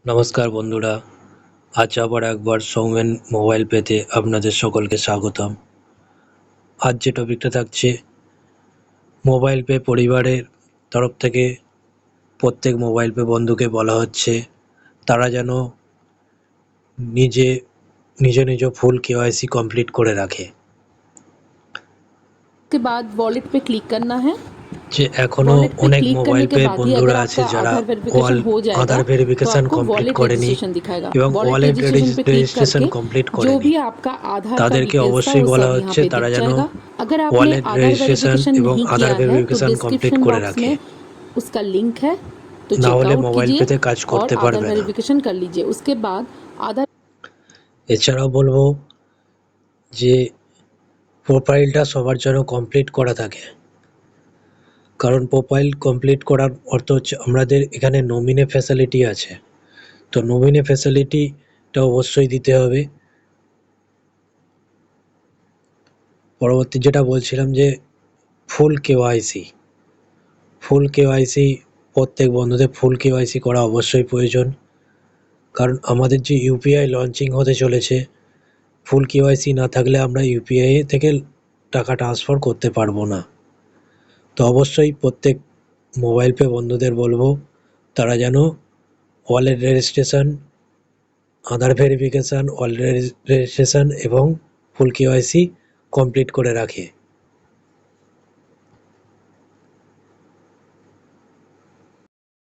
নমস্কার বন্ধুরা, আজ আবার একবার সৌমেন মোবাইল পেতে আপনাদের সকলকে স্বাগতম। আজ যে টপিকটা থাকছে, মোবাইল পে পরিবারের তরফ থেকে প্রত্যেক মোবাইল পে বন্ধুকে বলা হচ্ছে তারা যেন নিজ ফুল কেওয়াইসি কমপ্লিট করে রাখে। के बाद वॉलेट पे क्लिक करना है। যে এখনো वॉलेट पे অনেক क्लिक মোবাইল करने के পে बाद ही বন্ধুরা अगर আছে आपका যারা आधार वेरिफिकेशन हो जाएगा আধার तो ভেরিফিকেশন आपको কমপ্লিট वॉलेट করেনি रजिस्ट्रेशन दिखाएगा। এবং वॉलेट ওয়ালেট रजिस्ट्रेशन पे क्लिक রেজিস্ট্রেশন करके কমপ্লিট जो করেনি भी आपका आधार का তাদেরকে डिटेल्स था অবশ্যই वो বলা सब यहाँ হচ্ছে पे তারা दिख যেন जाएगा। अगर आपने ওয়ালেট आधार রেজিস্ট্রেশন वेरिफिकेशन এবং नहीं আধার किया है तो ভেরিফিকেশন কমপ্লিট डिस्क्रिप्शन করে बॉक्स রাখে, में उसका लिंक है, तो না হলে चेकआउट মোবাইল कीजिए পেতে কাজ और করতে आधार পারবে না। वेरिफिकेशन कर लीजिए। उसके बाद आधार এছাড়াও বলবো যে প্রোফাইলটা সবার জন্য কমপ্লিট করা থাকে, কারণ প্রোফাইল কমপ্লিট করার অর্থ হচ্ছে আমাদের এখানে নমিনি ফ্যাসিলিটি আছে, তো নমিনি ফ্যাসিলিটিটা অবশ্যই দিতে হবে। পরবর্তী যেটা বলছিলাম যে ফুল কেওয়াইসি প্রত্যেক বন্ধুদের ফুল কেওয়াইসি করা অবশ্যই প্রয়োজন, কারণ আমাদের যে ইউপিআই লঞ্চিং হতে চলেছে, ফুল কেওয়াইসি না থাকলে আমরা ইউপিআই থেকে টাকা ট্রান্সফার করতে পারবো না। তো অবশ্যই প্রত্যেক মোবাইল পে বন্ধুদের বলবো তারা যেন ওয়ালেট রেজিস্ট্রেশন, আধার ভেরিফিকেশান, ওয়ালেট রেজিস্ট্রেশন এবং ফুল কেওয়াইসি কমপ্লিট করে রাখে।